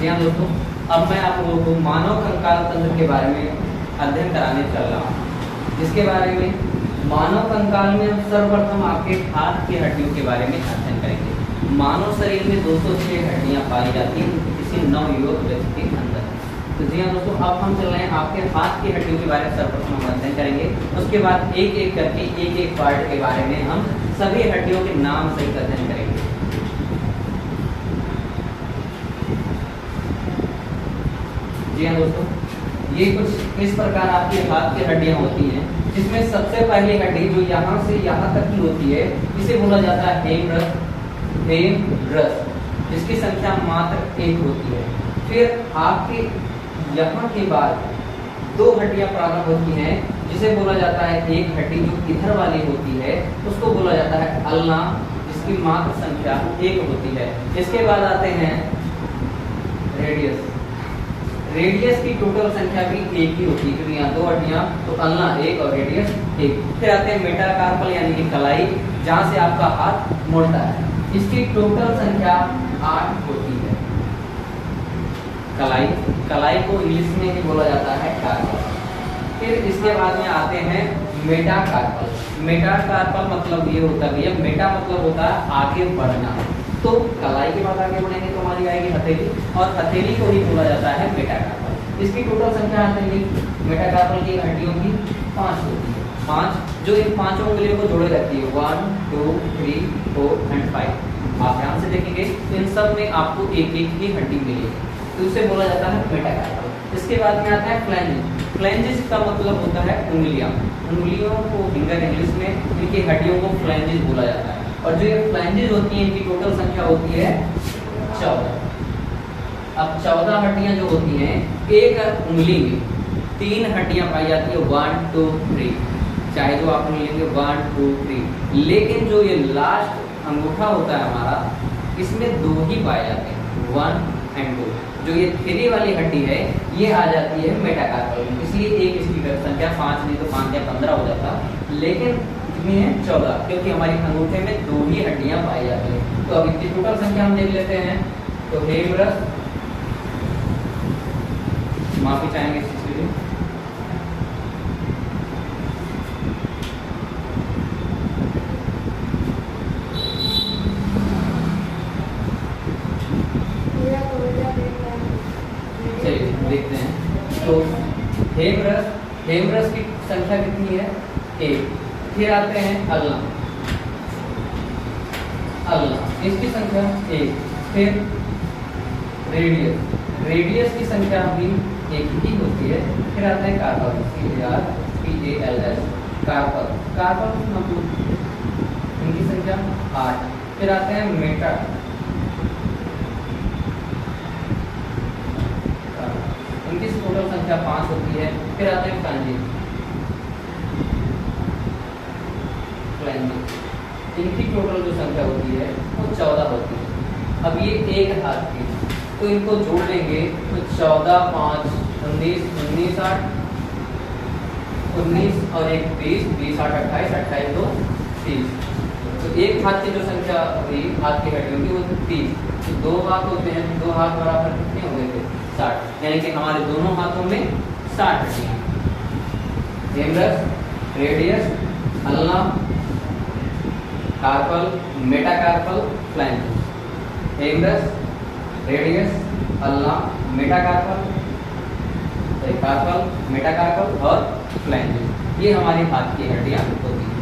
जी हाँ दोस्तों, अब मैं आप लोगों को मानव कंकाल तंत्र के बारे में अध्ययन कराने चल रहा हूँ। जिसके बारे में मानव कंकाल में हम सर्वप्रथम आपके हाथ की हड्डियों के बारे में अध्ययन करेंगे। मानव शरीर में 206 हड्डियाँ पाई जाती हैं किसी नवयुवक व्यक्ति के अंदर। तो जी हाँ दोस्तों, अब हम चल रहे हैं आपके हाथ की हड्डियों के बारे में सर्वप्रथम हम अध्ययन करेंगे। उसके बाद एक एक करके एक एक पार्ट के बारे में हम सभी हड्डियों के नाम सहित अध्ययन करेंगे। जी हाँ दोस्तों, ये कुछ इस प्रकार आपके हाथ की हड्डियां होती हैं, जिसमें सबसे पहली हड्डी जो यहाँ से यहाँ तक की होती है, इसे बोला जाता है हेमरस। जिसकी संख्या मात्र 1 होती है। फिर आपके यहाँ के बाद 2 हड्डियां प्रारंभ होती हैं, जिसे बोला जाता है एक हड्डी जो इधर वाली होती है उसको बोला जाता है अल्ना, जिसकी मात्र संख्या 1 होती है। इसके बाद आते हैं रेडियस। रेडियस की टोटल संख्या भी 1 ही होती है, क्योंकि यहाँ 2 हड्डियां, तो अल्ना 1 और रेडियस 1। फिर आते हैं मेटाकार्पल यानी कि कलाई, जहां से आपका हाथ मुड़ता है। इसकी टोटल संख्या 8 होती है। कलाई को इंग्लिश में ही बोला जाता है कार्पल। फिर इसके बाद में आते हैं मेटाकार्पल। मेटाकार्पल मतलब ये होता है, मेटा मतलब होता है आगे बढ़ना। तो कलाई के बाद आगे बढ़ेंगे तो हमारी आएगी हथेली, और हथेली को ही बोला जाता है मेटाकार्पल। इसकी टोटल संख्या हथेली मेटाकार्पल की हड्डियों की 5 होती है। 5 जो इन 5 उंगलियों को जोड़े रहती है, 1 2 3 4 एंड 5। आप ध्यान से देखेंगे इन सब में आपको एक एक ही हड्डी मिलेगी, तो उसे बोला जाता है मेटाकार्पल। इसके बाद में आता है फ्लैंजेस। फ्लैंजेस का मतलब होता है उंगलियां। उंगलियों को फिंगर इंग्लिश में इनकी हड्डियों को फ्लैंजेस बोला जाता है। और जो ये फ्लैंजेस होती हैं इनकी टोटल संख्या होती है 14। अब 14 हड्डियां जो होती हैं, एक उंगली में 3 हड्डियां पाई जाती है, 1 2 3। चाहे जो आप लेंगे 1 2 3, लेकिन जो ये लास्ट अंगूठा होता है हमारा, इसमें 2 ही पाए जाते हैं, 1 एंड 2। जो ये 3 वाली हड्डी है ये आ जाती है मेटाकार्पल में, इसलिए एक इसकी संख्या 5 नहीं तो 5 या 15 हो जाता, लेकिन कितनी है 14, क्योंकि हमारी अंगूठे में 2 ही हड्डियां पाई जाती हैं। तो अब इनकी टोटल संख्या हम देख लेते हैं। तो हेमरस, माफी चाहेंगे इस चीज के लिए। चलिए देखते हैं। तो हेमरस की संख्या कितनी है? 1। फिर आते हैं अल्ना, इसकी संख्या 1। फिर रेडियस की संख्या भी 1 ही होती है। फिर आते हैं कार्पल, कार्पल मतलब इनकी संख्या 8। फिर आते हैं मेटा, इनकी टोटल संख्या 5 होती है। फिर आते हैं फ्लैंजेस, इनकी टोटल जो संख्या होती है वो 14 होती है। अब ये एक हाथ की, तो इनको जोड़ लेंगे तो 14 5 19 19 8 19 और 1 20 20 8 28 28 2 30। तो एक हाथ की जो संख्या हुई हाथ की हड्डियों की वो 30। तो 2 हाथ होते हैं, 2 हाथ बराबर कितने हो गए थे? 60। यानी कि हमारे दोनों हाथों में 60 हड्डियां। Humerus, radius, ulna, carpal, metacarpal, phalanges. Humerus, radius, ulna, metacarpal, carpal, metacarpal और फ्लैंजेस, ये हमारी हाथ की हड्डियां होती हैं।